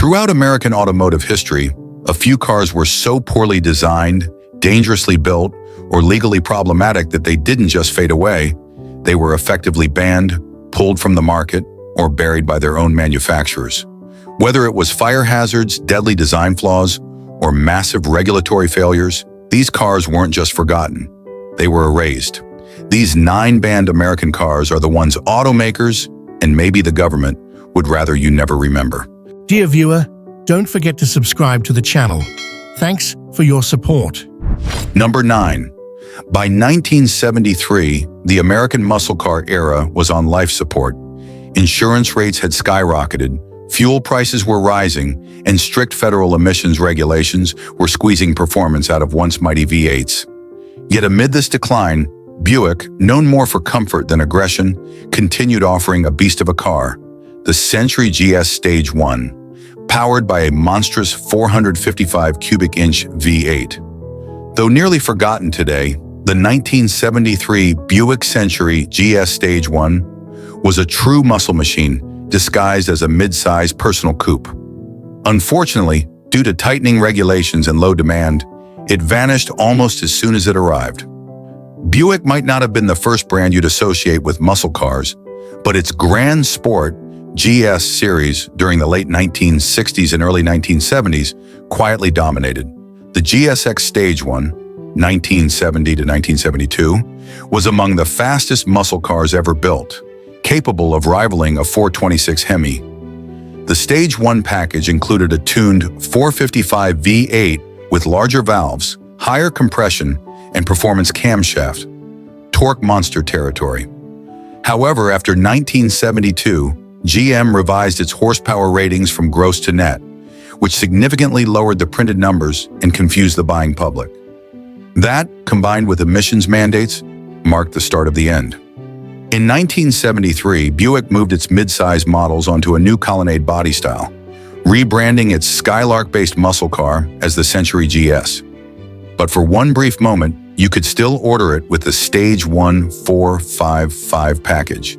Throughout American automotive history, a few cars were so poorly designed, dangerously built, or legally problematic that they didn't just fade away. They were effectively banned, pulled from the market, or buried by their own manufacturers. Whether it was fire hazards, deadly design flaws, or massive regulatory failures, these cars weren't just forgotten. They were erased. These 9 banned American cars are the ones automakers, and maybe the government, would rather you never remember. Dear viewer, don't forget to subscribe to the channel. Thanks for your support. Number 9. By 1973, the American muscle car era was on life support. Insurance rates had skyrocketed, fuel prices were rising, and strict federal emissions regulations were squeezing performance out of once mighty V8s. Yet amid this decline, Buick, known more for comfort than aggression, continued offering a beast of a car, the Century GS Stage 1, powered by a monstrous 455 cubic inch V8. Though nearly forgotten today, the 1973 Buick Century GS Stage 1 was a true muscle machine disguised as a mid-size personal coupe. Unfortunately, due to tightening regulations and low demand, it vanished almost as soon as it arrived. Buick might not have been the first brand you'd associate with muscle cars, but its Grand Sport GS series during the late 1960s and early 1970s quietly dominated. The GSX Stage 1, 1970 to 1972, was among the fastest muscle cars ever built, capable of rivaling a 426 Hemi. The Stage 1 package included a tuned 455 V8 with larger valves, higher compression, and performance camshaft, torque monster territory. However, after 1972, GM revised its horsepower ratings from gross to net, which significantly lowered the printed numbers and confused the buying public. That, combined with emissions mandates, marked the start of the end. In 1973, Buick moved its mid-size models onto a new colonnade body style, rebranding its Skylark-based muscle car as the Century GS. But for one brief moment, you could still order it with the Stage 1 455 package.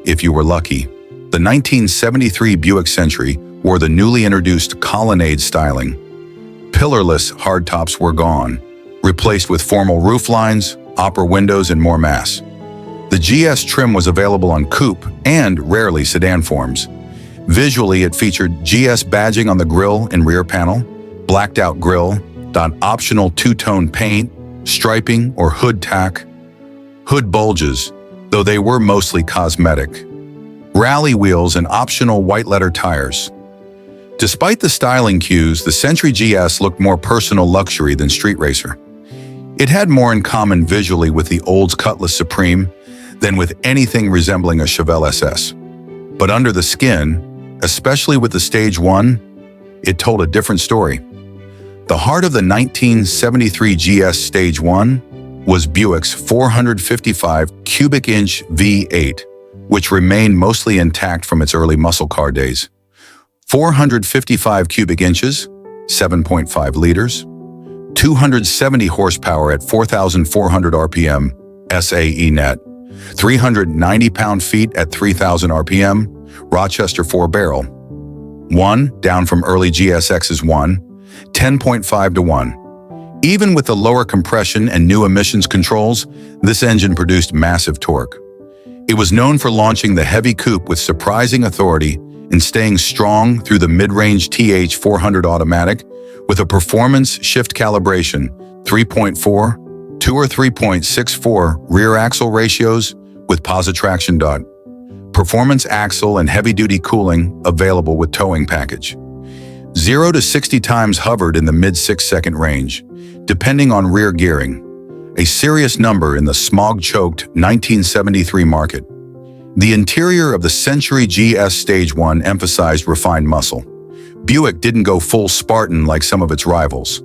If you were lucky. The 1973 Buick Century wore the newly introduced colonnade styling. Pillarless hardtops were gone, replaced with formal rooflines, opera windows, and more mass. The GS trim was available on coupe and, rarely, sedan forms. Visually, it featured GS badging on the grille and rear panel, blacked-out grille, optional two-tone paint, striping, or hood tack, hood bulges, though they were mostly cosmetic, rally wheels, and optional white-letter tires. Despite the styling cues, the Century GS looked more personal luxury than street racer. It had more in common visually with the Olds Cutlass Supreme than with anything resembling a Chevrolet SS. But under the skin, especially with the Stage 1, it told a different story. The heart of the 1973 GS Stage 1 was Buick's 455 cubic inch V8, which remained mostly intact from its early muscle car days. 455 cubic inches, 7.5 liters, 270 horsepower at 4,400 RPM, SAE net, 390 pound-feet at 3,000 RPM, Rochester 4-barrel. 1, down from early GSX's 1, 10.5 to 1. Even with the lower compression and new emissions controls, this engine produced massive torque. It was known for launching the heavy coupe with surprising authority and staying strong through the mid-range TH400 automatic with a performance shift calibration 3.4, 2 or 3.64 rear axle ratios with positraction. Performance axle and heavy-duty cooling available with towing package. 0 to 60 times hovered in the mid 6-second range, depending on rear gearing, a serious number in the smog-choked 1973 market. The interior of the Century GS Stage 1 emphasized refined muscle. Buick didn't go full Spartan like some of its rivals.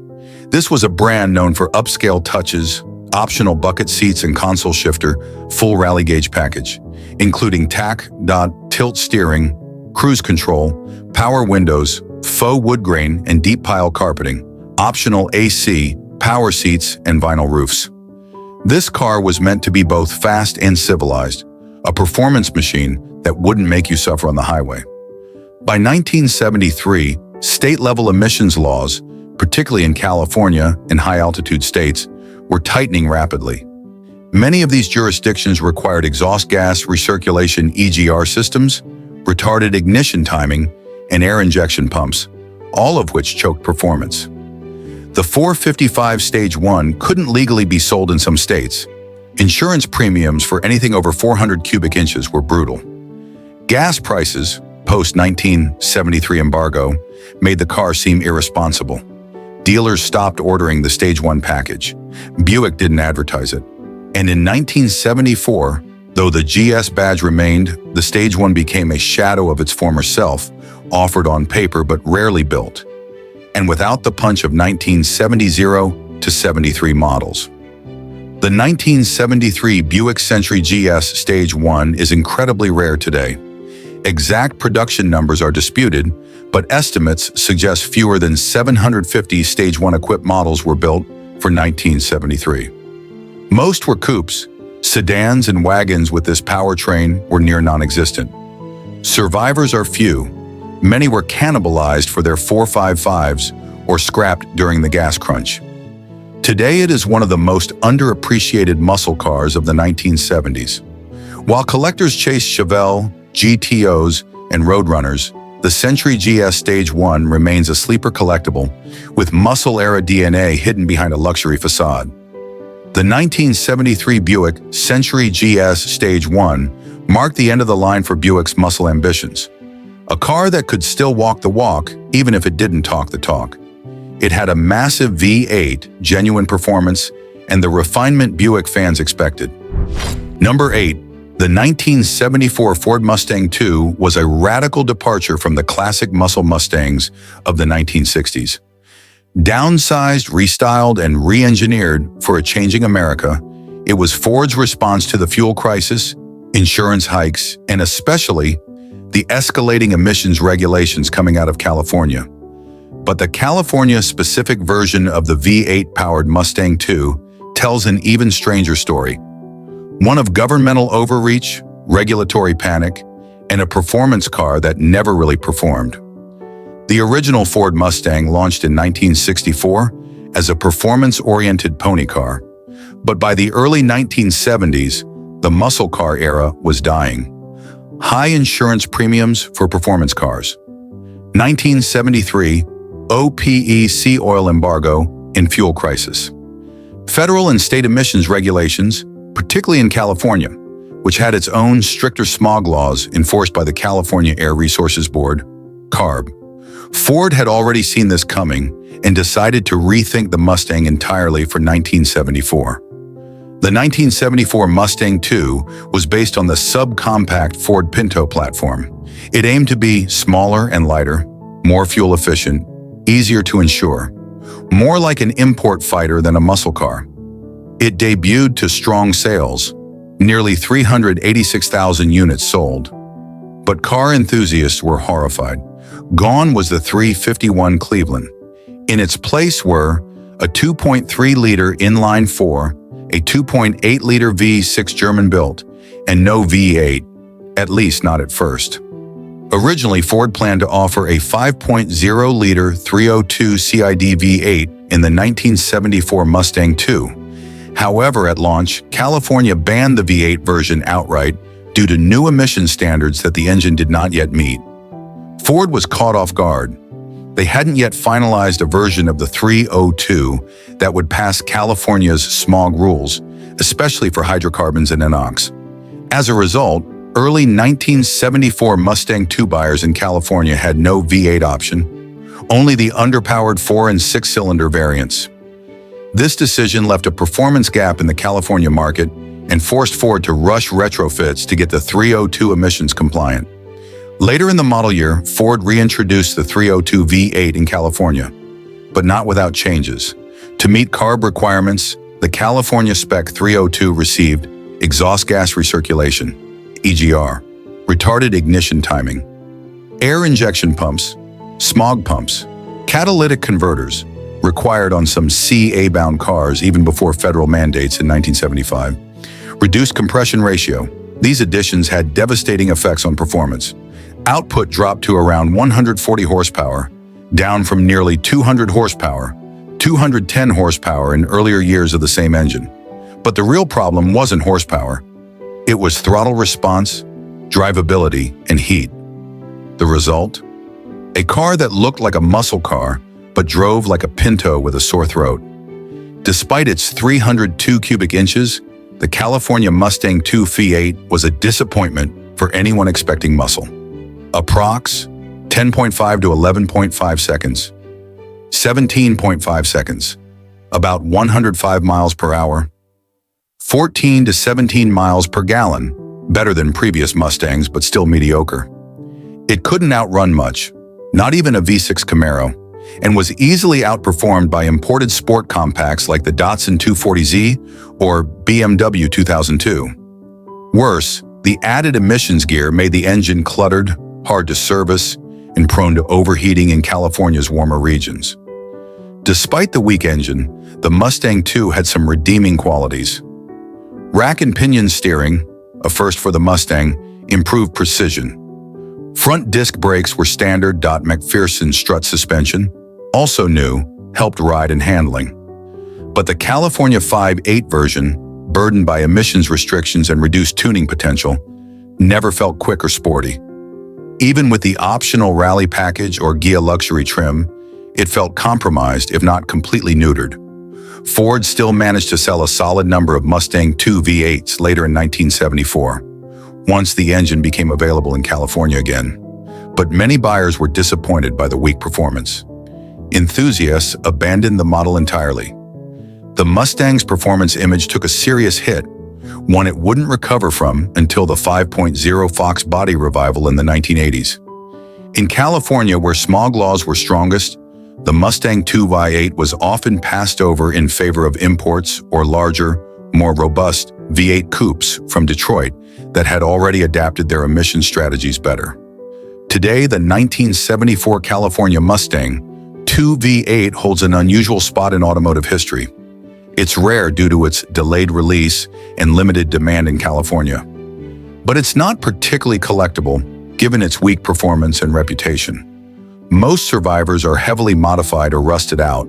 This was a brand known for upscale touches, optional bucket seats and console shifter, full rally gauge package, including tilt steering, cruise control, power windows, faux wood grain and deep pile carpeting, optional AC, power seats, and vinyl roofs. This car was meant to be both fast and civilized, a performance machine that wouldn't make you suffer on the highway. By 1973, state-level emissions laws, particularly in California and high-altitude states, were tightening rapidly. Many of these jurisdictions required exhaust gas recirculation EGR systems, retarded ignition timing, and air injection pumps, all of which choked performance. The 455 Stage 1 couldn't legally be sold in some states. Insurance premiums for anything over 400 cubic inches were brutal. Gas prices, post-1973 embargo, made the car seem irresponsible. Dealers stopped ordering the Stage 1 package. Buick didn't advertise it. And in 1974, though the GS badge remained, the Stage 1 became a shadow of its former self, offered on paper but rarely built, and without the punch of 1970 to 73 models. The 1973 Buick Century GS Stage 1 is incredibly rare today. Exact production numbers are disputed, but estimates suggest fewer than 750 Stage 1 equipped models were built for 1973. Most were coupes. Sedans and wagons with this powertrain were near non-existent. Survivors are few. Many were cannibalized for their 455s or scrapped during the gas crunch. Today it is one of the most underappreciated muscle cars of the 1970s. While collectors chase Chevrolet, GTOs, and Roadrunners, the Century GS Stage 1 remains a sleeper collectible with muscle-era DNA hidden behind a luxury facade. The 1973 Buick Century GS Stage 1 marked the end of the line for Buick's muscle ambitions. A car that could still walk the walk, even if it didn't talk the talk. It had a massive V8, genuine performance, and the refinement Buick fans expected. Number 8. The 1974 Ford Mustang II was a radical departure from the classic muscle Mustangs of the 1960s. Downsized, restyled, and re-engineered for a changing America, it was Ford's response to the fuel crisis, insurance hikes, and especially the escalating emissions regulations coming out of California. But the California-specific version of the V8-powered Mustang II tells an even stranger story. One of governmental overreach, regulatory panic, and a performance car that never really performed. The original Ford Mustang launched in 1964 as a performance-oriented pony car, but by the early 1970s, the muscle car era was dying. High insurance premiums for performance cars. 1973, OPEC oil embargo and fuel crisis. Federal and state emissions regulations, particularly in California, which had its own stricter smog laws enforced by the California Air Resources Board, CARB. Ford had already seen this coming and decided to rethink the Mustang entirely for 1974. The 1974 Mustang II was based on the subcompact Ford Pinto platform. It aimed to be smaller and lighter, more fuel efficient, easier to insure, more like an import fighter than a muscle car. It debuted to strong sales, nearly 386,000 units sold. But car enthusiasts were horrified. Gone was the 351 Cleveland. In its place were a 2.3-liter inline-4, a 2.8-liter V6 German-built, and no V8, at least not at first. Originally, Ford planned to offer a 5.0-liter 302 CID V8 in the 1974 Mustang II. However, at launch, California banned the V8 version outright due to new emission standards that the engine did not yet meet. Ford was caught off guard. They hadn't yet finalized a version of the 302 that would pass California's smog rules, especially for hydrocarbons and NOx. As a result, early 1974 Mustang II buyers in California had no V8 option, only the underpowered 4- and 6-cylinder variants. This decision left a performance gap in the California market and forced Ford to rush retrofits to get the 302 emissions compliant. Later in the model year, Ford reintroduced the 302 V8 in California, but not without changes. To meet CARB requirements, the California Spec 302 received exhaust gas recirculation, EGR, retarded ignition timing, air injection pumps, smog pumps, catalytic converters, required on some CA-bound cars even before federal mandates in 1975, reduced compression ratio. These additions had devastating effects on performance. Output dropped to around 140 horsepower, down from nearly 200 horsepower, 210 horsepower in earlier years of the same engine. But the real problem wasn't horsepower. It was throttle response, drivability, and heat. The result? A car that looked like a muscle car, but drove like a Pinto with a sore throat. Despite its 302 cubic inches, the California Mustang II V8 was a disappointment for anyone expecting muscle. Approx. 10.5 to 11.5 seconds. 17.5 seconds. About 105 miles per hour. 14 to 17 miles per gallon. Better than previous Mustangs, but still mediocre. It couldn't outrun much, not even a V6 Camaro, and was easily outperformed by imported sport compacts like the Datsun 240Z or BMW 2002. Worse, the added emissions gear made the engine cluttered, hard to service, and prone to overheating in California's warmer regions. Despite the weak engine, the Mustang II had some redeeming qualities. Rack and pinion steering, a first for the Mustang, improved precision. Front disc brakes were standard. McPherson strut suspension, also new, helped ride and handling. But the California 5.8 version, burdened by emissions restrictions and reduced tuning potential, never felt quick or sporty. Even with the optional rally package or Ghia luxury trim, it felt compromised, if not completely neutered. Ford still managed to sell a solid number of Mustang II V8s later in 1974, once the engine became available in California again. But many buyers were disappointed by the weak performance. Enthusiasts abandoned the model entirely. The Mustang's performance image took a serious hit, one it wouldn't recover from until the 5.0 Fox body revival in the 1980s. In California, where smog laws were strongest, the Mustang II V8 was often passed over in favor of imports or larger, more robust V8 coupes from Detroit that had already adapted their emission strategies better. Today, the 1974 California Mustang II V8 holds an unusual spot in automotive history. It's rare due to its delayed release and limited demand in California. But it's not particularly collectible, given its weak performance and reputation. Most survivors are heavily modified or rusted out.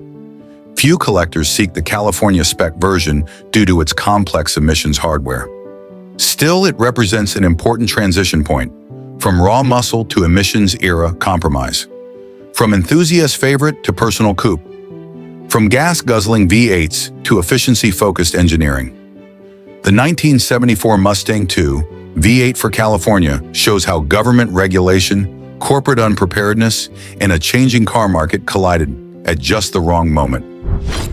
Few collectors seek the California spec version due to its complex emissions hardware. Still, it represents an important transition point, from raw muscle to emissions era compromise. From enthusiast favorite to personal coupe. From gas-guzzling V8s to efficiency-focused engineering. The 1974 Mustang II V8 for California shows how government regulation, corporate unpreparedness, and a changing car market collided at just the wrong moment.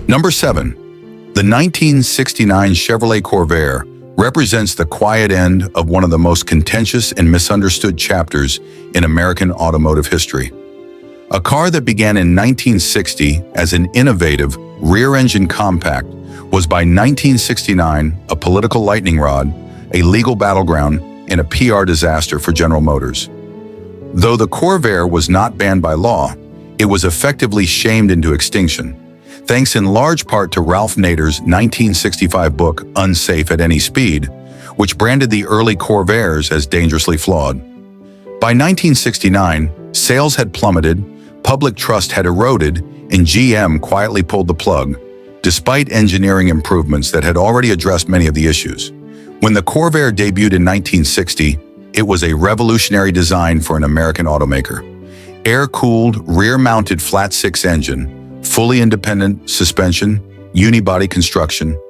Number 7. The 1969 Chevrolet Corvair represents the quiet end of one of the most contentious and misunderstood chapters in American automotive history. A car that began in 1960 as an innovative rear-engine compact was by 1969 a political lightning rod, a legal battleground, and a PR disaster for General Motors. Though the Corvair was not banned by law, it was effectively shamed into extinction, thanks in large part to Ralph Nader's 1965 book Unsafe at Any Speed, which branded the early Corvairs as dangerously flawed. By 1969, sales had plummeted, public trust had eroded, and GM quietly pulled the plug, despite engineering improvements that had already addressed many of the issues. When the Corvair debuted in 1960, it was a revolutionary design for an American automaker. Air-cooled, rear-mounted flat-six engine, fully independent suspension, unibody construction,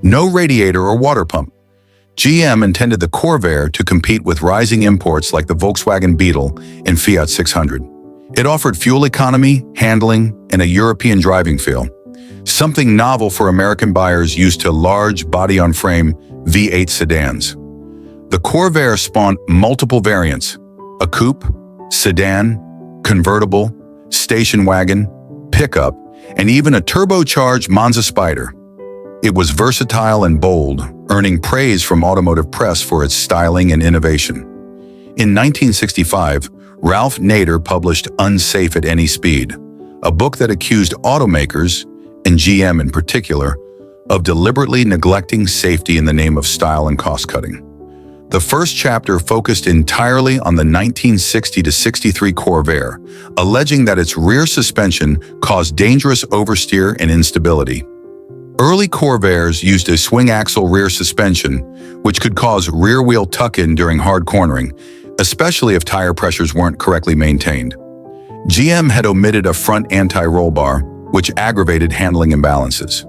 no radiator or water pump. GM intended the Corvair to compete with rising imports like the Volkswagen Beetle and Fiat 600. It offered fuel economy, handling, and a European driving feel, something novel for American buyers used to large body-on-frame V8 sedans. The Corvair spawned multiple variants: a coupe, sedan, convertible, station wagon, pickup, and even a turbocharged Monza Spider. It was versatile and bold, earning praise from automotive press for its styling and innovation. In 1965, Ralph Nader published Unsafe at Any Speed, a book that accused automakers, and GM in particular, of deliberately neglecting safety in the name of style and cost-cutting. The first chapter focused entirely on the 1960-63 Corvair, alleging that its rear suspension caused dangerous oversteer and instability. Early Corvairs used a swing-axle rear suspension, which could cause rear-wheel tuck-in during hard cornering, especially if tire pressures weren't correctly maintained. GM had omitted a front anti-roll bar, which aggravated handling imbalances.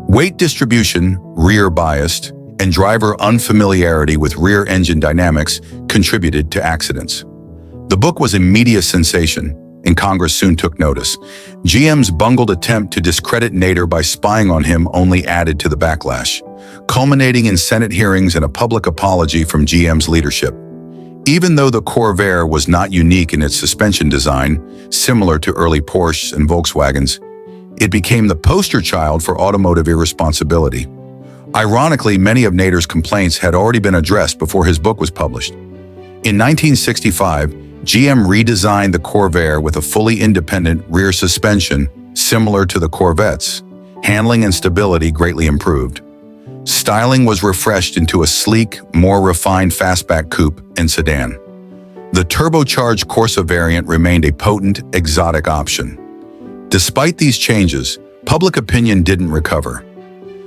Weight distribution, rear biased, and driver unfamiliarity with rear engine dynamics contributed to accidents. The book was a media sensation, and Congress soon took notice. GM's bungled attempt to discredit Nader by spying on him only added to the backlash, culminating in Senate hearings and a public apology from GM's leadership. Even though the Corvair was not unique in its suspension design, similar to early Porsches and Volkswagens, it became the poster child for automotive irresponsibility. Ironically, many of Nader's complaints had already been addressed before his book was published. In 1965, GM redesigned the Corvair with a fully independent rear suspension similar to the Corvette's. Handling and stability greatly improved. Styling was refreshed into a sleek, more refined fastback coupe and sedan. The turbocharged Corsa variant remained a potent, exotic option. Despite these changes, public opinion didn't recover.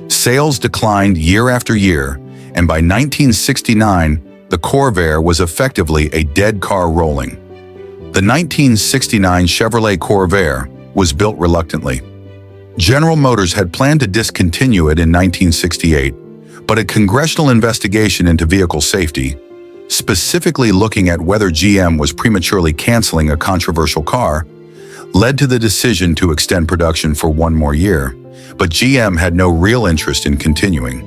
Sales declined year after year, and by 1969, the Corvair was effectively a dead car rolling. The 1969 Chevrolet Corvair was built reluctantly. General Motors had planned to discontinue it in 1968, but a congressional investigation into vehicle safety, specifically looking at whether GM was prematurely canceling a controversial car, led to the decision to extend production for one more year, but GM had no real interest in continuing.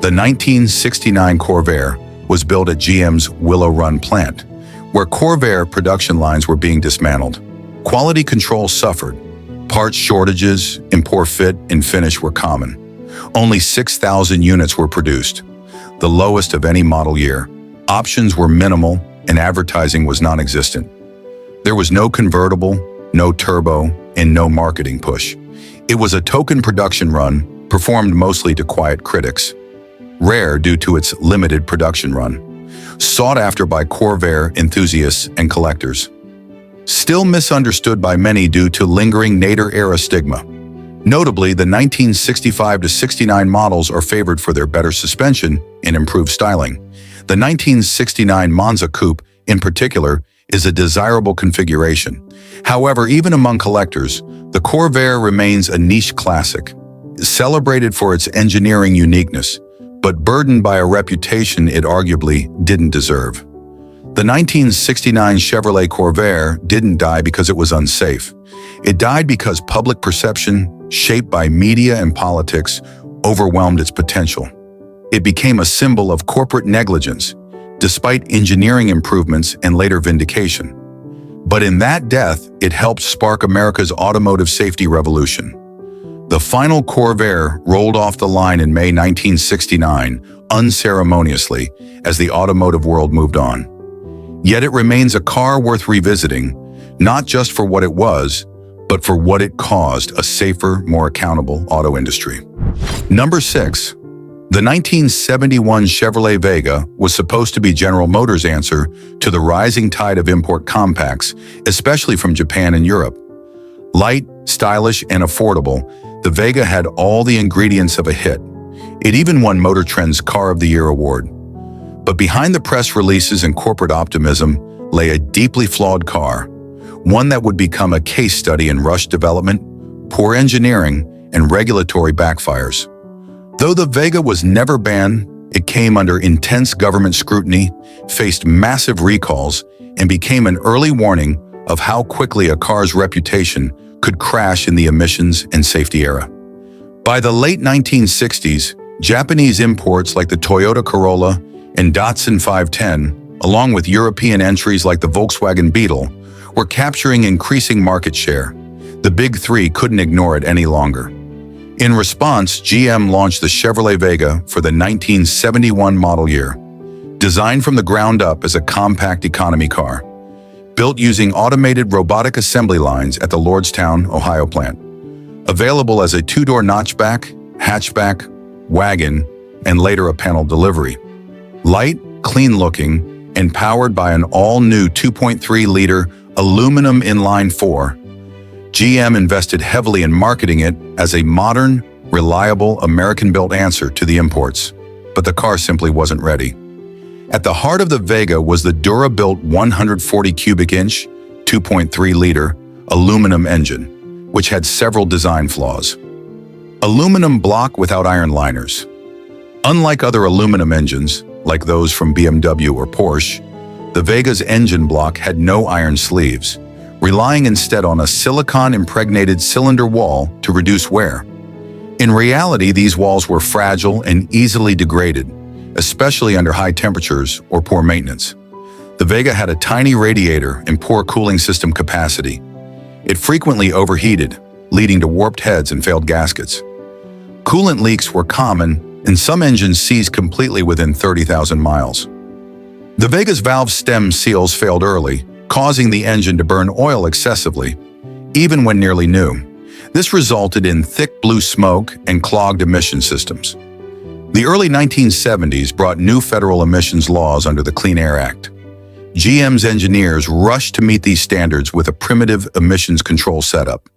The 1969 Corvair was built at GM's Willow Run plant, where Corvair production lines were being dismantled. Quality control suffered. Parts shortages in poor fit and finish were common. Only 6,000 units were produced, the lowest of any model year. Options were minimal and advertising was non-existent. There was no convertible, no turbo, and no marketing push. It was a token production run, performed mostly to quiet critics. Rare due to its limited production run. Sought after by Corvair enthusiasts and collectors. Still misunderstood by many due to lingering Nader-era stigma. Notably, the 1965-69 models are favored for their better suspension and improved styling. The 1969 Monza Coupe, in particular, is a desirable configuration. However, even among collectors, the Corvair remains a niche classic, celebrated for its engineering uniqueness, but burdened by a reputation it arguably didn't deserve. The 1969 Chevrolet Corvair didn't die because it was unsafe. It died because public perception, shaped by media and politics, overwhelmed its potential. It became a symbol of corporate negligence, despite engineering improvements and later vindication. But in that death, it helped spark America's automotive safety revolution. The final Corvair rolled off the line in May 1969, unceremoniously, as the automotive world moved on. Yet it remains a car worth revisiting, not just for what it was, but for what it caused: a safer, more accountable auto industry. Number 6. The 1971 Chevrolet Vega was supposed to be General Motors' answer to the rising tide of import compacts, especially from Japan and Europe. Light, stylish, and affordable, the Vega had all the ingredients of a hit. It even won Motor Trend's Car of the Year award. But behind the press releases and corporate optimism lay a deeply flawed car, one that would become a case study in rushed development, poor engineering, and regulatory backfires. Though the Vega was never banned, it came under intense government scrutiny, faced massive recalls, and became an early warning of how quickly a car's reputation could crash in the emissions and safety era. By the late 1960s, Japanese imports like the Toyota Corolla and Datsun 510, along with European entries like the Volkswagen Beetle, were capturing increasing market share. The Big Three couldn't ignore it any longer. In response, GM launched the Chevrolet Vega for the 1971 model year. Designed from the ground up as a compact economy car, built using automated robotic assembly lines at the Lordstown, Ohio plant. Available as a two-door notchback, hatchback, wagon, and later a panel delivery. Light, clean-looking, and powered by an all-new 2.3-liter aluminum inline-4. GM invested heavily in marketing it as a modern, reliable, American-built answer to the imports. But the car simply wasn't ready. At the heart of the Vega was the Dura-built 140 cubic inch, 2.3-liter aluminum engine, which had several design flaws. Aluminum block without iron liners. Unlike other aluminum engines, like those from BMW or Porsche, the Vega's engine block had no iron sleeves, relying instead on a silicon-impregnated cylinder wall to reduce wear. In reality, these walls were fragile and easily degraded, especially under high temperatures or poor maintenance. The Vega had a tiny radiator and poor cooling system capacity. It frequently overheated, leading to warped heads and failed gaskets. Coolant leaks were common, and some engines seized completely within 30,000 miles. The Vega's valve stem seals failed early, causing the engine to burn oil excessively, even when nearly new. This resulted in thick blue smoke and clogged emission systems. The early 1970s brought new federal emissions laws under the Clean Air Act. GM's engineers rushed to meet these standards with a primitive emissions control setup,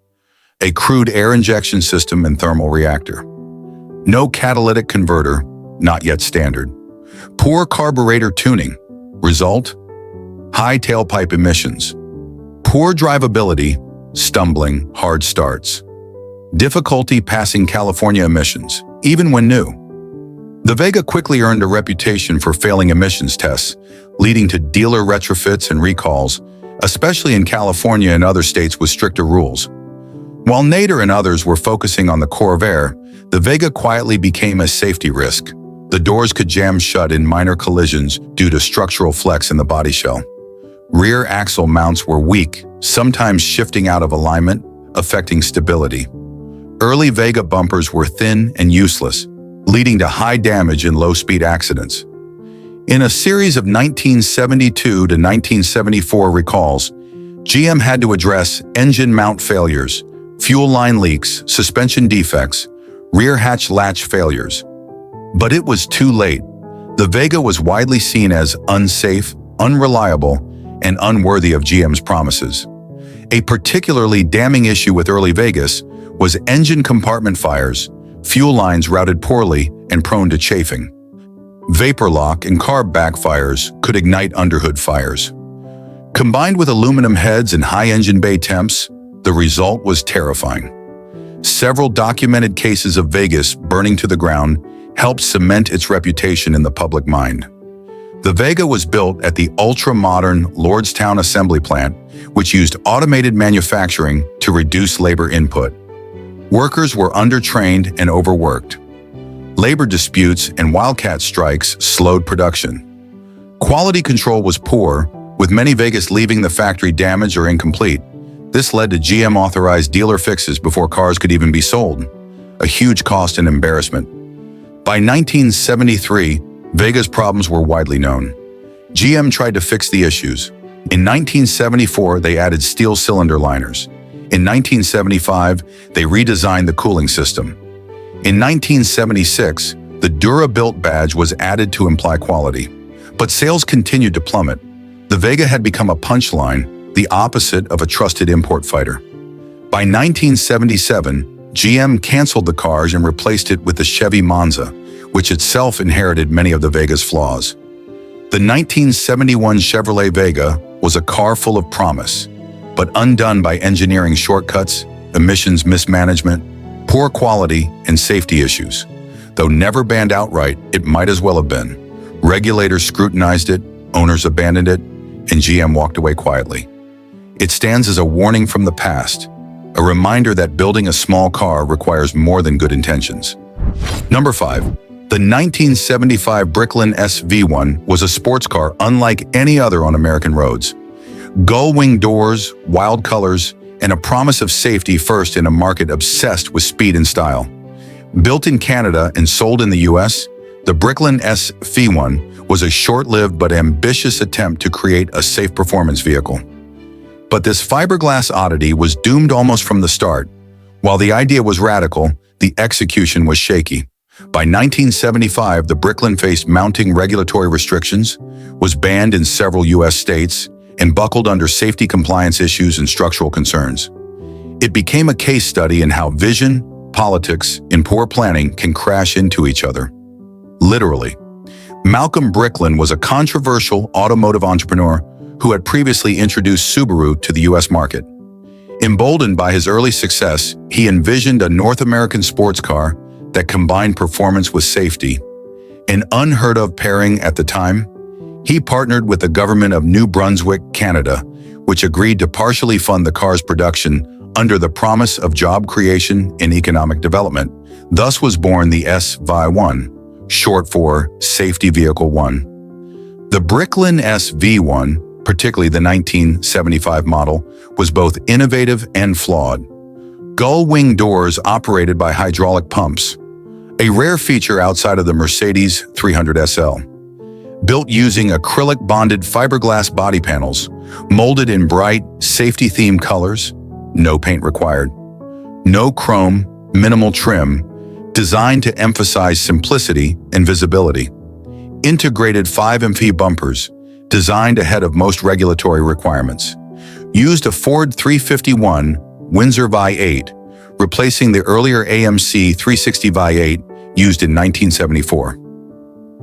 a crude air injection system and thermal reactor. No catalytic converter, not yet standard. Poor carburetor tuning. Result? High tailpipe emissions. Poor drivability, stumbling, hard starts. Difficulty passing California emissions, even when new. The Vega quickly earned a reputation for failing emissions tests, leading to dealer retrofits and recalls, especially in California and other states with stricter rules. While Nader and others were focusing on the Corvair, the Vega quietly became a safety risk. The doors could jam shut in minor collisions due to structural flex in the body shell. Rear axle mounts were weak, sometimes shifting out of alignment, affecting stability. Early Vega bumpers were thin and useless, leading to high damage in low-speed accidents. In a series of 1972 to 1974 recalls, GM had to address engine mount failures, fuel line leaks, suspension defects, rear hatch latch failures. But it was too late. The Vega was widely seen as unsafe, unreliable, and unworthy of GM's promises. A particularly damning issue with early Vegas was engine compartment fires, fuel lines routed poorly and prone to chafing. Vapor lock and carb backfires could ignite underhood fires. Combined with aluminum heads and high engine bay temps, the result was terrifying. Several documented cases of Vegas burning to the ground helped cement its reputation in the public mind. The Vega was built at the ultra-modern Lordstown assembly plant, which used automated manufacturing to reduce labor input. Workers were undertrained and overworked. Labor disputes and wildcat strikes slowed production. Quality control was poor, with many Vegas leaving the factory damaged or incomplete. This led to GM-authorized dealer fixes before cars could even be sold, a huge cost and embarrassment. By 1973, Vega's problems were widely known. GM tried to fix the issues. In 1974, they added steel cylinder liners. In 1975, they redesigned the cooling system. In 1976, the Dura-Built badge was added to imply quality. But sales continued to plummet. The Vega had become a punchline, the opposite of a trusted import fighter. By 1977, GM canceled the cars and replaced it with the Chevy Monza, which itself inherited many of the Vega's flaws. The 1971 Chevrolet Vega was a car full of promise, but undone by engineering shortcuts, emissions mismanagement, poor quality, and safety issues. Though never banned outright, it might as well have been. Regulators scrutinized it, owners abandoned it, and GM walked away quietly. It stands as a warning from the past, a reminder that building a small car requires more than good intentions. Number 5. The 1975 Bricklin SV1 was a sports car unlike any other on American roads. Gull-wing doors, wild colors, and a promise of safety first in a market obsessed with speed and style. Built in Canada and sold in the US, the Bricklin SV1 was a short-lived but ambitious attempt to create a safe performance vehicle. But this fiberglass oddity was doomed almost from the start. While the idea was radical, the execution was shaky. By 1975, the Bricklin faced mounting regulatory restrictions, was banned in several U.S. states, and buckled under safety compliance issues and structural concerns. It became a case study in how vision, politics, and poor planning can crash into each other. Literally. Malcolm Bricklin was a controversial automotive entrepreneur who had previously introduced Subaru to the U.S. market. Emboldened by his early success, he envisioned a North American sports car that combined performance with safety. An unheard-of pairing at the time, he partnered with the government of New Brunswick, Canada, which agreed to partially fund the car's production under the promise of job creation and economic development. Thus was born the SV1, short for Safety Vehicle 1. The Bricklin SV1, particularly the 1975 model, was both innovative and flawed. Gull-wing doors operated by hydraulic pumps, a rare feature outside of the Mercedes 300 SL. Built using acrylic-bonded fiberglass body panels, molded in bright, safety-themed colors, no paint required. No chrome, minimal trim, designed to emphasize simplicity and visibility. Integrated 5MP bumpers, designed ahead of most regulatory requirements. Used a Ford 351 Windsor V8, replacing the earlier AMC 360 V8 used in 1974.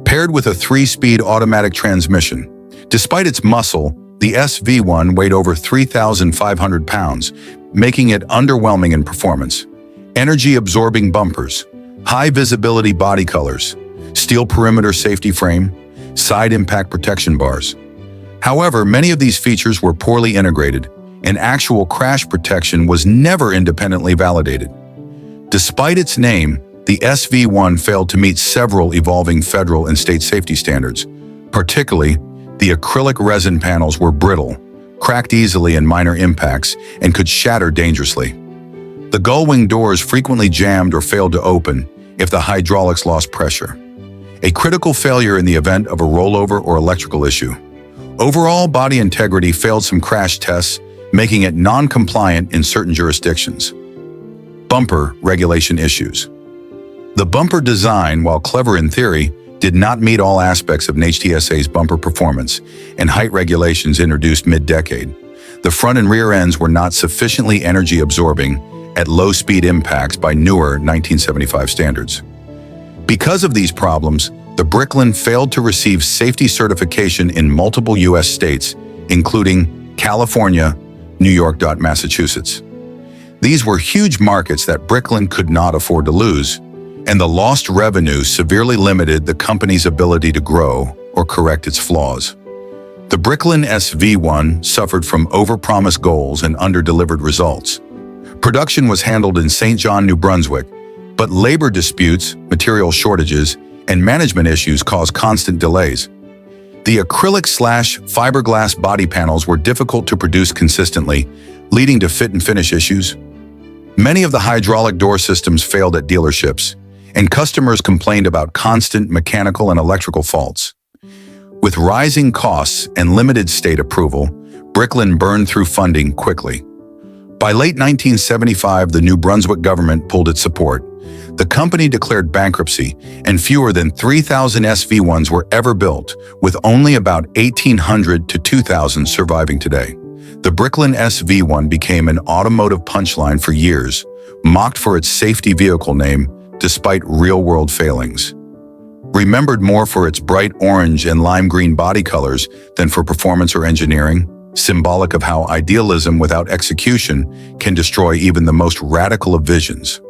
Paired with a 3-speed automatic transmission. Despite its muscle, the SV1 weighed over 3,500 pounds, making it underwhelming in performance. Energy-absorbing bumpers, high-visibility body colors, steel perimeter safety frame, side impact protection bars. However, many of these features were poorly integrated, and actual crash protection was never independently validated. Despite its name, the SV1 failed to meet several evolving federal and state safety standards. Particularly, the acrylic resin panels were brittle, cracked easily in minor impacts, and could shatter dangerously. The gull-wing doors frequently jammed or failed to open if the hydraulics lost pressure, a critical failure in the event of a rollover or electrical issue. Overall body integrity failed some crash tests, making it non-compliant in certain jurisdictions. Bumper regulation issues. The bumper design, while clever in theory, did not meet all aspects of NHTSA's bumper performance and height regulations introduced mid-decade. The front and rear ends were not sufficiently energy-absorbing at low-speed impacts by newer 1975 standards. Because of these problems, the Bricklin failed to receive safety certification in multiple U.S. states, including California, New York, Massachusetts. These were huge markets that Bricklin could not afford to lose, and the lost revenue severely limited the company's ability to grow or correct its flaws. The Bricklin SV1 suffered from overpromised goals and under-delivered results. Production was handled in St. John, New Brunswick, but labor disputes, material shortages, and management issues caused constant delays. The acrylic/fiberglass body panels were difficult to produce consistently, leading to fit and finish issues. Many of the hydraulic door systems failed at dealerships, and customers complained about constant mechanical and electrical faults. With rising costs and limited state approval, Bricklin burned through funding quickly. By late 1975, the New Brunswick government pulled its support. The company declared bankruptcy, and fewer than 3,000 SV1s were ever built, with only about 1,800 to 2,000 surviving today. The Bricklin SV1 became an automotive punchline for years, mocked for its safety vehicle name, despite real-world failings. Remembered more for its bright orange and lime green body colors than for performance or engineering, symbolic of how idealism without execution can destroy even the most radical of visions.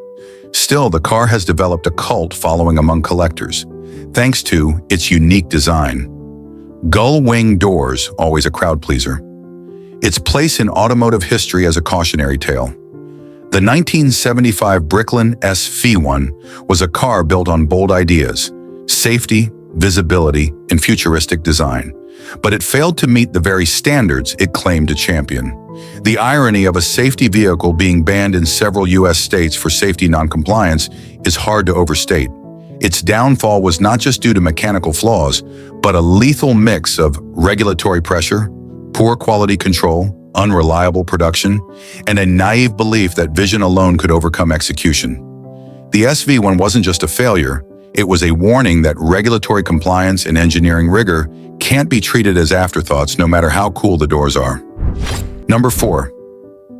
Still, the car has developed a cult following among collectors, thanks to its unique design. Gull-wing doors, always a crowd pleaser. Its place in automotive history as a cautionary tale. The 1975 Bricklin SV1 was a car built on bold ideas, safety, visibility, and futuristic design, but it failed to meet the very standards it claimed to champion. The irony of a safety vehicle being banned in several U.S. states for safety noncompliance is hard to overstate. Its downfall was not just due to mechanical flaws, but a lethal mix of regulatory pressure, poor quality control, unreliable production, and a naive belief that vision alone could overcome execution. The SV1 wasn't just a failure, It was a warning that regulatory compliance and engineering rigor can't be treated as afterthoughts no matter how cool the doors are. Number 4.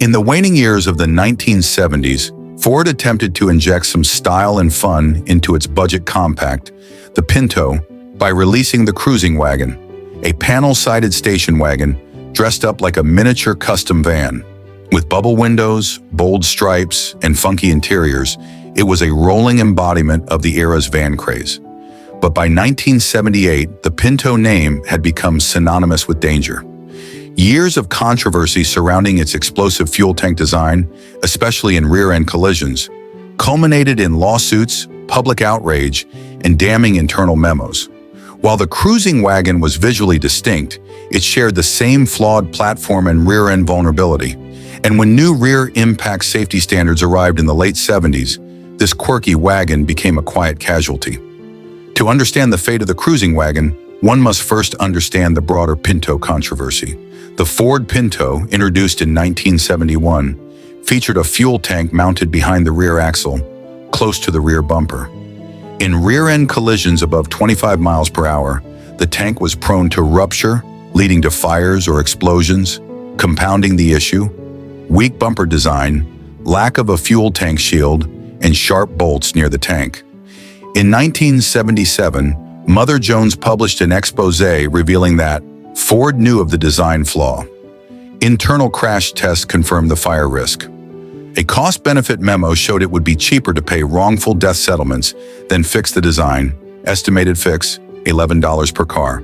In the waning years of the 1970s, Ford attempted to inject some style and fun into its budget compact, the Pinto, by releasing the cruising wagon, a panel-sided station wagon dressed up like a miniature custom van. With bubble windows, bold stripes, and funky interiors, it was a rolling embodiment of the era's van craze. But by 1978, the Pinto name had become synonymous with danger. Years of controversy surrounding its explosive fuel tank design, especially in rear-end collisions, culminated in lawsuits, public outrage, and damning internal memos. While the cruising wagon was visually distinct, it shared the same flawed platform and rear-end vulnerability. And when new rear impact safety standards arrived in the late 70s, this quirky wagon became a quiet casualty. To understand the fate of the cruising wagon, one must first understand the broader Pinto controversy. The Ford Pinto, introduced in 1971, featured a fuel tank mounted behind the rear axle, close to the rear bumper. In rear-end collisions above 25 miles per hour, the tank was prone to rupture, leading to fires or explosions, compounding the issue. Weak bumper design, lack of a fuel tank shield, and sharp bolts near the tank. In 1977, Mother Jones published an exposé revealing that Ford knew of the design flaw. Internal crash tests confirmed the fire risk. A cost-benefit memo showed it would be cheaper to pay wrongful death settlements than fix the design, estimated fix, $11 per car.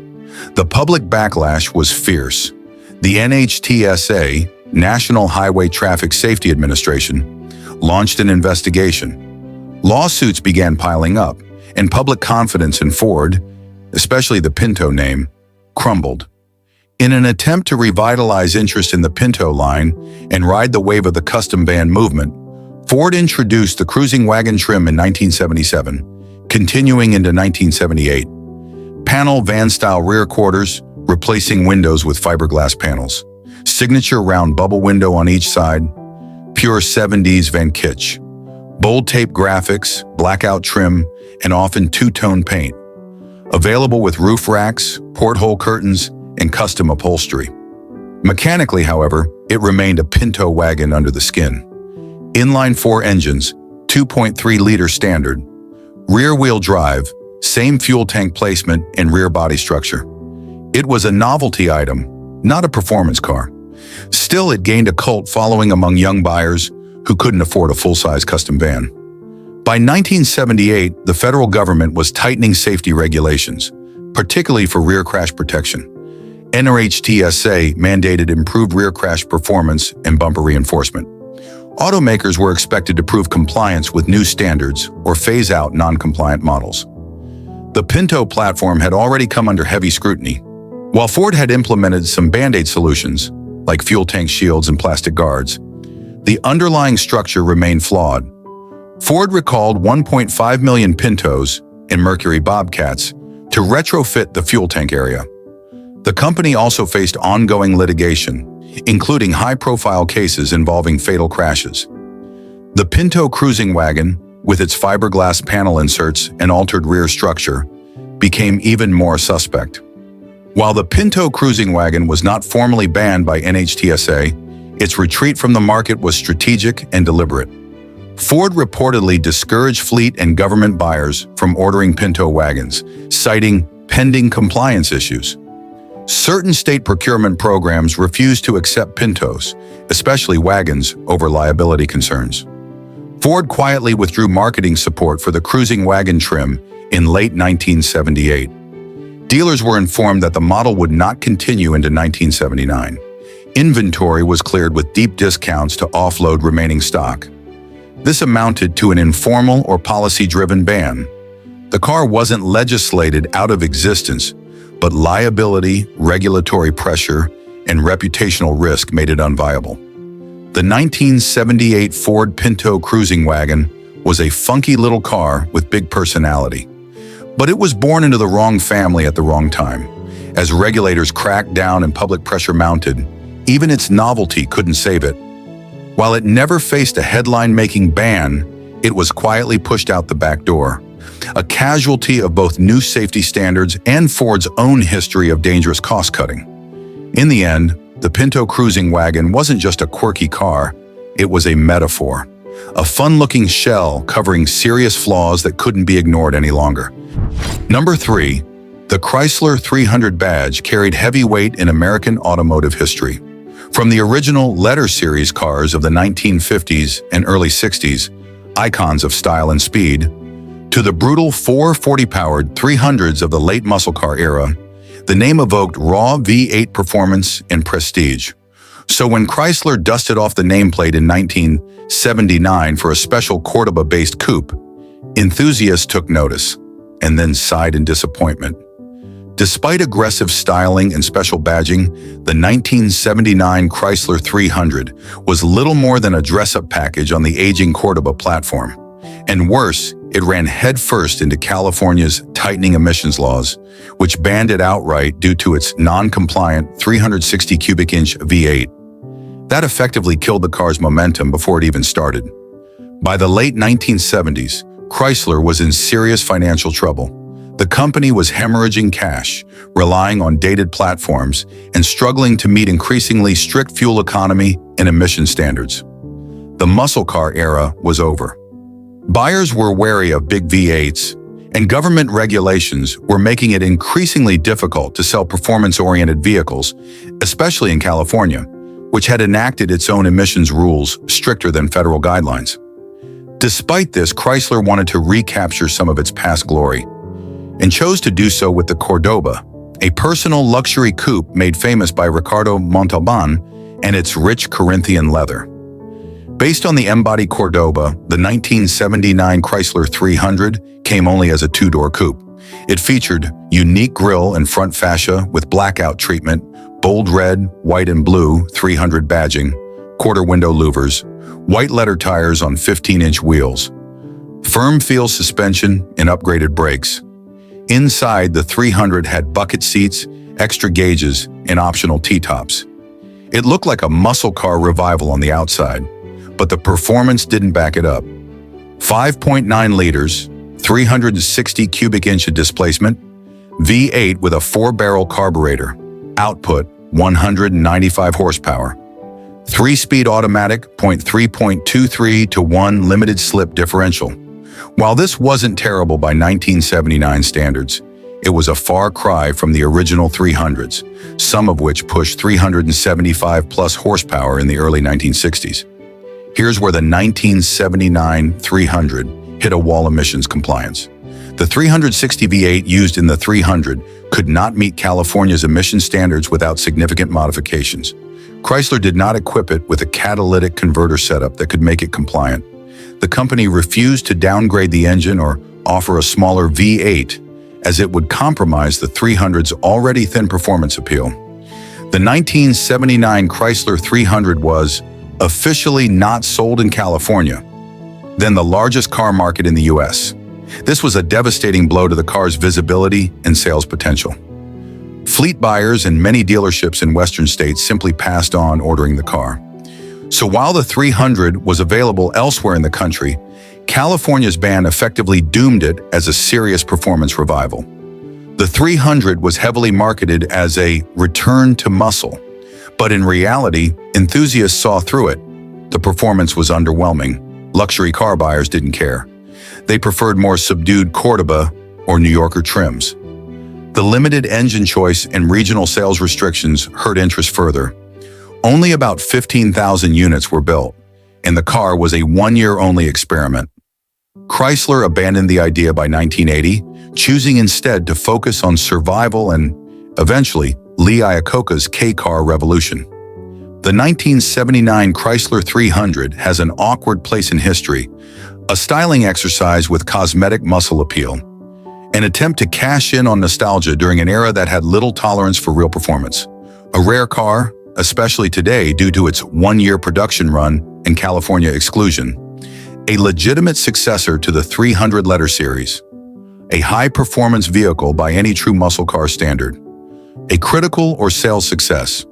The public backlash was fierce. The NHTSA, National Highway Traffic Safety Administration, launched an investigation. Lawsuits began piling up, and public confidence in Ford, especially the Pinto name, crumbled. In an attempt to revitalize interest in the Pinto line and ride the wave of the custom van movement, Ford introduced the cruising wagon trim in 1977, continuing into 1978. Panel van-style rear quarters, replacing windows with fiberglass panels. Signature round bubble window on each side. Pure 70s van kitsch. Bold tape graphics, blackout trim, and often two-tone paint. Available with roof racks, porthole curtains, and custom upholstery. Mechanically, however, it remained a Pinto wagon under the skin. Inline-4 engines, 2.3-liter standard, rear-wheel drive, same fuel tank placement and rear body structure. It was a novelty item, not a performance car. Still, it gained a cult following among young buyers who couldn't afford a full-size custom van. By 1978, the federal government was tightening safety regulations, particularly for rear crash protection. NHTSA mandated improved rear crash performance and bumper reinforcement. Automakers were expected to prove compliance with new standards or phase out non-compliant models. The Pinto platform had already come under heavy scrutiny. While Ford had implemented some band-aid solutions, like fuel tank shields and plastic guards, the underlying structure remained flawed. Ford recalled 1.5 million Pintos and Mercury Bobcats to retrofit the fuel tank area. The company also faced ongoing litigation, including high-profile cases involving fatal crashes. The Pinto cruising wagon, with its fiberglass panel inserts and altered rear structure, became even more suspect. While the Pinto cruising wagon was not formally banned by NHTSA, its retreat from the market was strategic and deliberate. Ford reportedly discouraged fleet and government buyers from ordering Pinto wagons, citing pending compliance issues. Certain state procurement programs refused to accept Pintos, especially wagons, over liability concerns. Ford quietly withdrew marketing support for the cruising wagon trim in late 1978. Dealers were informed that the model would not continue into 1979. Inventory was cleared with deep discounts to offload remaining stock. This amounted to an informal or policy-driven ban. The car wasn't legislated out of existence, but liability, regulatory pressure, and reputational risk made it unviable. The 1978 Ford Pinto cruising wagon was a funky little car with big personality. But it was born into the wrong family at the wrong time. As regulators cracked down and public pressure mounted, even its novelty couldn't save it. While it never faced a headline-making ban, it was quietly pushed out the back door. a casualty of both new safety standards and Ford's own history of dangerous cost-cutting. In the end, the Pinto cruising wagon wasn't just a quirky car, it was a metaphor. A fun-looking shell covering serious flaws that couldn't be ignored any longer. Number 3. The Chrysler 300 badge carried heavy weight in American automotive history. From the original letter series cars of the 1950s and early 60s, icons of style and speed, to the brutal 440-powered 300s of the late muscle car era, the name evoked raw V8 performance and prestige. So when Chrysler dusted off the nameplate in 1979 for a special Cordoba-based coupe, enthusiasts took notice and then sighed in disappointment. Despite aggressive styling and special badging, the 1979 Chrysler 300 was little more than a dress-up package on the aging Cordoba platform. And worse, it ran headfirst into California's tightening emissions laws, which banned it outright due to its non-compliant 360 cubic inch V8. That effectively killed the car's momentum before it even started. By the late 1970s, Chrysler was in serious financial trouble. The company was hemorrhaging cash, relying on dated platforms, and struggling to meet increasingly strict fuel economy and emission standards. The muscle car era was over. Buyers were wary of big V8s, and government regulations were making it increasingly difficult to sell performance-oriented vehicles, especially in California, which had enacted its own emissions rules stricter than federal guidelines. Despite this, Chrysler wanted to recapture some of its past glory, and chose to do so with the Cordoba, a personal luxury coupe made famous by Ricardo Montalban and its rich Corinthian leather. Based on the M-body Cordoba, the 1979 Chrysler 300 came only as a two-door coupe. It featured unique grille and front fascia with blackout treatment, bold red, white and blue 300 badging, quarter-window louvers, white letter tires on 15-inch wheels, firm feel suspension and upgraded brakes. Inside, the 300 had bucket seats, extra gauges, and optional T-tops. It looked like a muscle car revival on the outside, but the performance didn't back it up. 5.9 liters, 360 cubic inch of displacement, V8 with a 4-barrel carburetor, output 195 horsepower, 3-speed automatic 0.3.23 to 1 limited slip differential. While this wasn't terrible by 1979 standards, it was a far cry from the original 300s, some of which pushed 375-plus horsepower in the early 1960s. Here's where the 1979 300 hit a wall emissions compliance. The 360 V8 used in the 300 could not meet California's emission standards without significant modifications. Chrysler did not equip it with a catalytic converter setup that could make it compliant. The company refused to downgrade the engine or offer a smaller V8, as it would compromise the 300's already thin performance appeal. The 1979 Chrysler 300 was officially not sold in California, then the largest car market in the U.S. This was a devastating blow to the car's visibility and sales potential. Fleet buyers and many dealerships in Western states simply passed on ordering the car. So while the 300 was available elsewhere in the country, California's ban effectively doomed it as a serious performance revival. The 300 was heavily marketed as a return to muscle, but in reality, enthusiasts saw through it. The performance was underwhelming. Luxury car buyers didn't care. They preferred more subdued Cordoba or New Yorker trims. The limited engine choice and regional sales restrictions hurt interest further. Only about 15,000 units were built, and the car was a one-year-only experiment. Chrysler abandoned the idea by 1980, choosing instead to focus on survival and, eventually, Lee Iacocca's K-car revolution. The 1979 Chrysler 300 has an awkward place in history, a styling exercise with cosmetic muscle appeal, an attempt to cash in on nostalgia during an era that had little tolerance for real performance. A rare car, especially today due to its one-year production run and California exclusion. A legitimate successor to the 300 letter series. A high-performance vehicle by any true muscle car standard. A critical or sales success.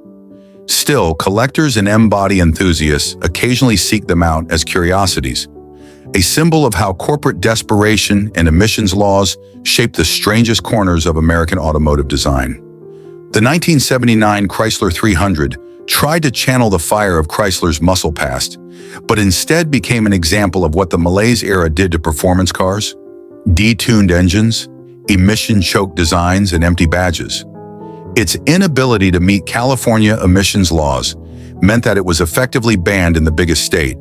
Still, collectors and M-body enthusiasts occasionally seek them out as curiosities. a symbol of how corporate desperation and emissions laws shaped the strangest corners of American automotive design. The 1979 Chrysler 300 tried to channel the fire of Chrysler's muscle past, but instead became an example of what the malaise era did to performance cars: detuned engines, emission-choked designs, and empty badges. Its inability to meet California emissions laws meant that it was effectively banned in the biggest state,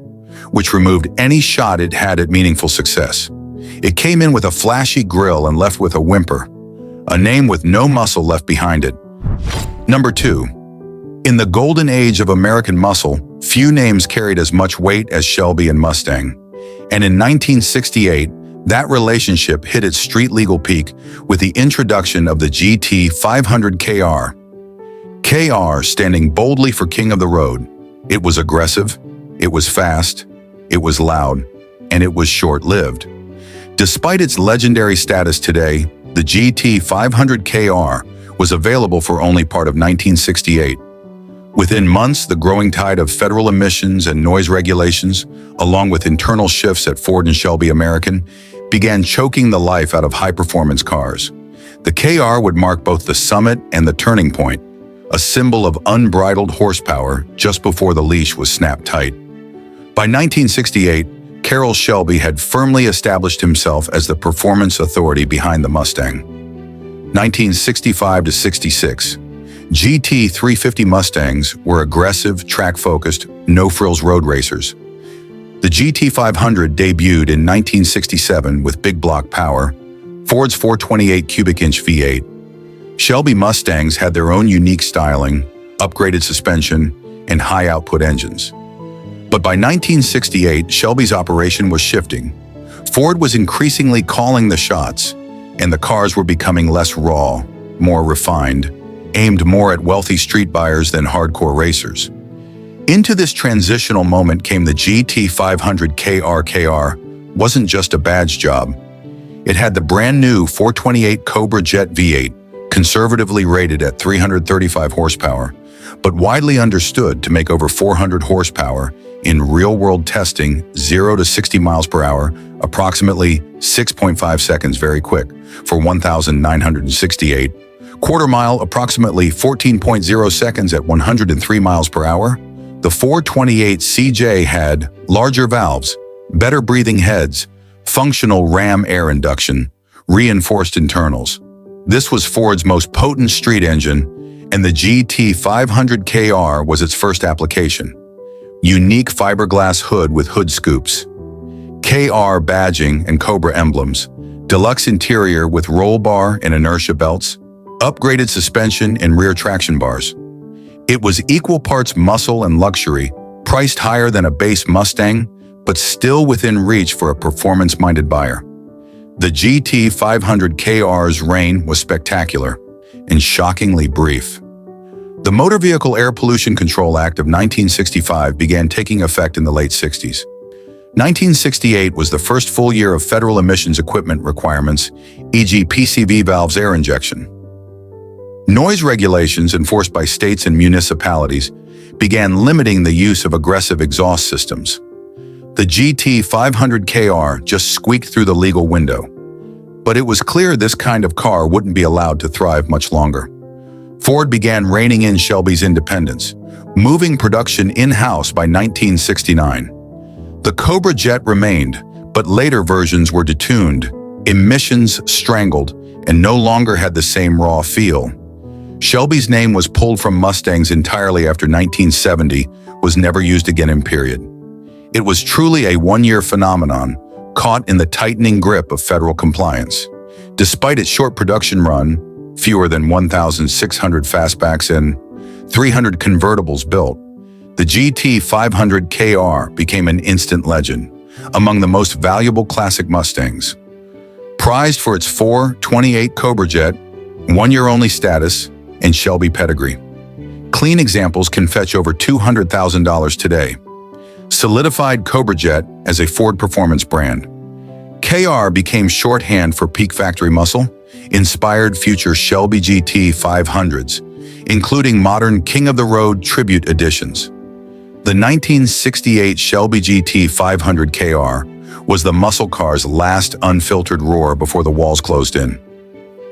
which removed any shot it had at meaningful success. It came in with a flashy grille and left with a whimper, a name with no muscle left behind it. Number 2. In the golden age of American muscle, few names carried as much weight as Shelby and Mustang. And in 1968, that relationship hit its street-legal peak with the introduction of the GT500 KR. KR standing boldly for King of the Road. It was aggressive, it was fast, it was loud, and it was short-lived. Despite its legendary status today, the GT500 KR was available for only part of 1968. Within months, the growing tide of federal emissions and noise regulations, along with internal shifts at Ford and Shelby American, began choking the life out of high-performance cars. The KR would mark both the summit and the turning point, a symbol of unbridled horsepower just before the leash was snapped tight. By 1968, Carroll Shelby had firmly established himself as the performance authority behind the Mustang. 1965 to 66. GT350 Mustangs were aggressive, track-focused, no-frills road racers. The GT500 debuted in 1967 with big block power, Ford's 428 cubic inch V8. Shelby Mustangs had their own unique styling, upgraded suspension, and high-output engines. But by 1968, Shelby's operation was shifting. Ford was increasingly calling the shots, and the cars were becoming less raw, more refined, aimed more at wealthy street buyers than hardcore racers. Into this transitional moment came the GT500 KR. Wasn't just a badge job. It had the brand new 428 Cobra Jet V8, conservatively rated at 335 horsepower, but widely understood to make over 400 horsepower in real-world testing, 0 to 60 miles per hour, approximately 6.5 seconds, very quick, for 1,968. Quarter mile, approximately 14.0 seconds at 103 miles per hour. The 428 CJ had larger valves, better breathing heads, functional ram air induction, reinforced internals. This was Ford's most potent street engine, and the GT500 KR was its first application. Unique fiberglass hood with hood scoops, KR badging and Cobra emblems, deluxe interior with roll bar and inertia belts, upgraded suspension and rear traction bars. It was equal parts muscle and luxury, priced higher than a base Mustang, but still within reach for a performance-minded buyer. The GT500 KR's reign was spectacular and shockingly brief. The Motor Vehicle Air Pollution Control Act of 1965 began taking effect in the late 60s. 1968 was the first full year of federal emissions equipment requirements, e.g. PCV valves air injection. Noise regulations enforced by states and municipalities began limiting the use of aggressive exhaust systems. The GT500 KR just squeaked through the legal window. But it was clear this kind of car wouldn't be allowed to thrive much longer. Ford began reining in Shelby's independence, moving production in-house by 1969. The Cobra Jet remained, but later versions were detuned, emissions strangled, and no longer had the same raw feel. Shelby's name was pulled from Mustangs entirely after 1970, was never used again in period. It was truly a one-year phenomenon, caught in the tightening grip of federal compliance. Despite its short production run, fewer than 1,600 fastbacks and 300 convertibles built, the GT500 KR became an instant legend, among the most valuable classic Mustangs. Prized for its 428 Cobra Jet, one-year-only status, and Shelby pedigree. Clean examples can fetch over $200,000 today. Solidified Cobra Jet as a Ford performance brand. KR became shorthand for peak factory muscle, inspired future Shelby GT500s, including modern King of the Road tribute editions. The 1968 Shelby GT500 KR was the muscle car's last unfiltered roar before the walls closed in.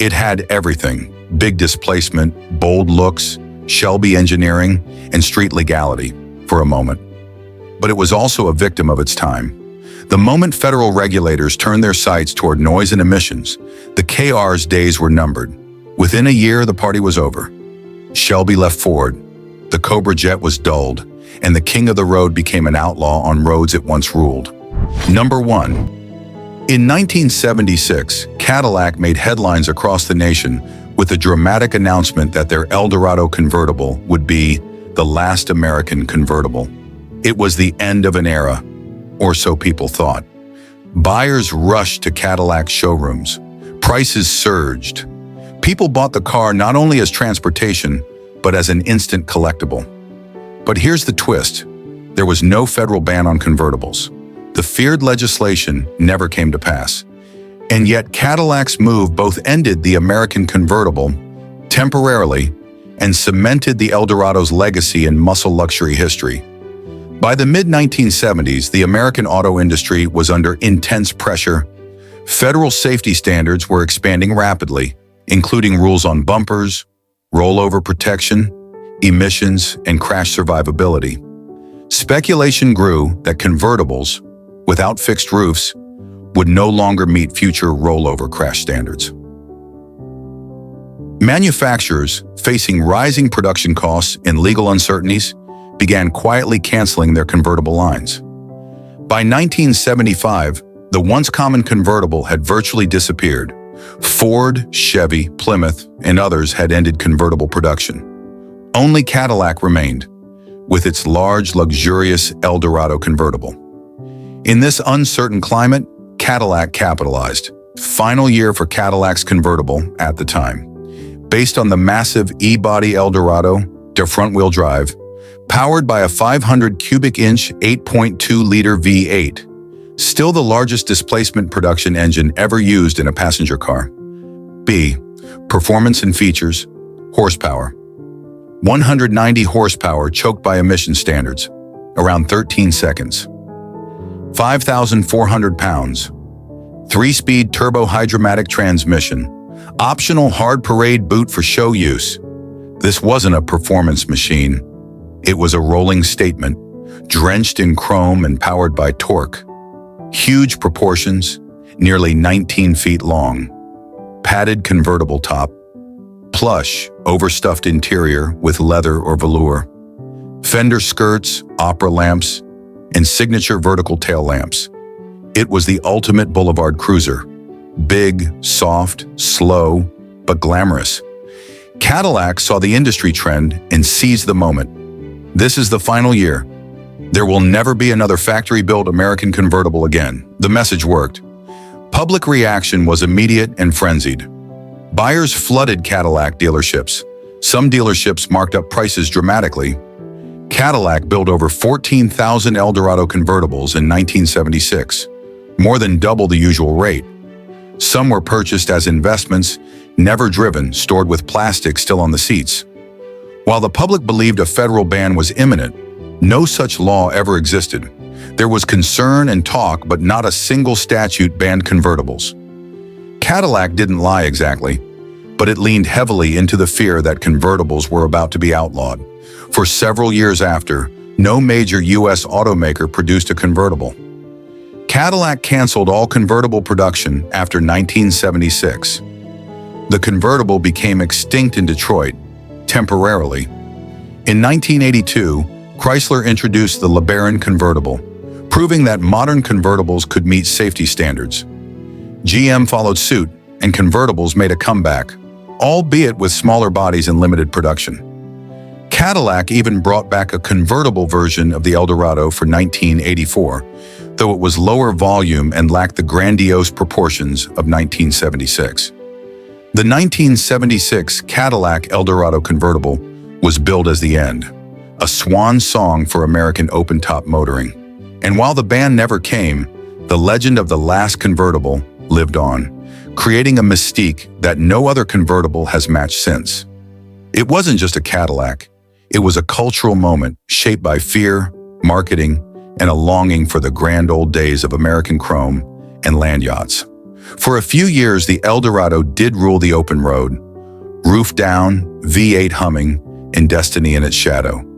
It had everything: big displacement, bold looks, Shelby engineering, and street legality for a moment. But it was also a victim of its time. The moment federal regulators turned their sights toward noise and emissions, the KR's days were numbered. Within a year, the party was over. Shelby left Ford, the Cobra jet was dulled, and the king of the road became an outlaw on roads it once ruled. Number 1. In 1976, Cadillac made headlines across the nation with a dramatic announcement that their Eldorado convertible would be the last American convertible. It was the end of an era, or so people thought. Buyers rushed to Cadillac showrooms. Prices surged. People bought the car not only as transportation, but as an instant collectible. But here's the twist. There was no federal ban on convertibles. The feared legislation never came to pass. And yet Cadillac's move both ended the American convertible temporarily and cemented the Eldorado's legacy in muscle luxury history. By the mid-1970s, the American auto industry was under intense pressure. Federal safety standards were expanding rapidly, including rules on bumpers, rollover protection, emissions, and crash survivability. Speculation grew that convertibles, without fixed roofs, would no longer meet future rollover crash standards. Manufacturers, facing rising production costs and legal uncertainties, began quietly canceling their convertible lines. By 1975, the once common convertible had virtually disappeared. Ford, Chevy, Plymouth, and others had ended convertible production. Only Cadillac remained, with its large, luxurious Eldorado convertible. In this uncertain climate, Cadillac capitalized. Final year for Cadillac's convertible at the time. Based on the massive E-body Eldorado, their front-wheel drive, powered by a 500 cubic inch 8.2-liter V8, still the largest displacement production engine ever used in a passenger car. B. Performance and features. Horsepower. 190 horsepower choked by emission standards, around 13 seconds. 5,400 pounds. 3-speed turbo-hydromatic transmission. Optional hard parade boot for show use. This wasn't a performance machine. It was a rolling statement, drenched in chrome and powered by torque. Huge proportions, nearly 19 feet long. Padded convertible top. Plush, overstuffed interior with leather or velour. Fender skirts, opera lamps, and signature vertical tail lamps. It was the ultimate boulevard cruiser. Big, soft, slow, but glamorous. Cadillac saw the industry trend and seized the moment. This is the final year. There will never be another factory-built American convertible again. The message worked. Public reaction was immediate and frenzied. Buyers flooded Cadillac dealerships. Some dealerships marked up prices dramatically. Cadillac built over 14,000 Eldorado convertibles in 1976, more than double the usual rate. Some were purchased as investments, never driven, stored with plastic still on the seats. While the public believed a federal ban was imminent, no such law ever existed. There was concern and talk, but not a single statute banned convertibles. Cadillac didn't lie exactly, but it leaned heavily into the fear that convertibles were about to be outlawed. For several years after, no major U.S. automaker produced a convertible. Cadillac canceled all convertible production after 1976. The convertible became extinct in Detroit, temporarily. In 1982, Chrysler introduced the LeBaron convertible, proving that modern convertibles could meet safety standards. GM followed suit, and convertibles made a comeback, albeit with smaller bodies and limited production. Cadillac even brought back a convertible version of the Eldorado for 1984, though it was lower volume and lacked the grandiose proportions of 1976. The 1976 Cadillac Eldorado convertible was billed as the end, a swan song for American open-top motoring. And while the ban never came, the legend of the last convertible lived on, creating a mystique that no other convertible has matched since. It wasn't just a Cadillac, it was a cultural moment shaped by fear, marketing, and a longing for the grand old days of American chrome and land yachts. For a few years, the Eldorado did rule the open road, roof down, V8 humming, and destiny in its shadow.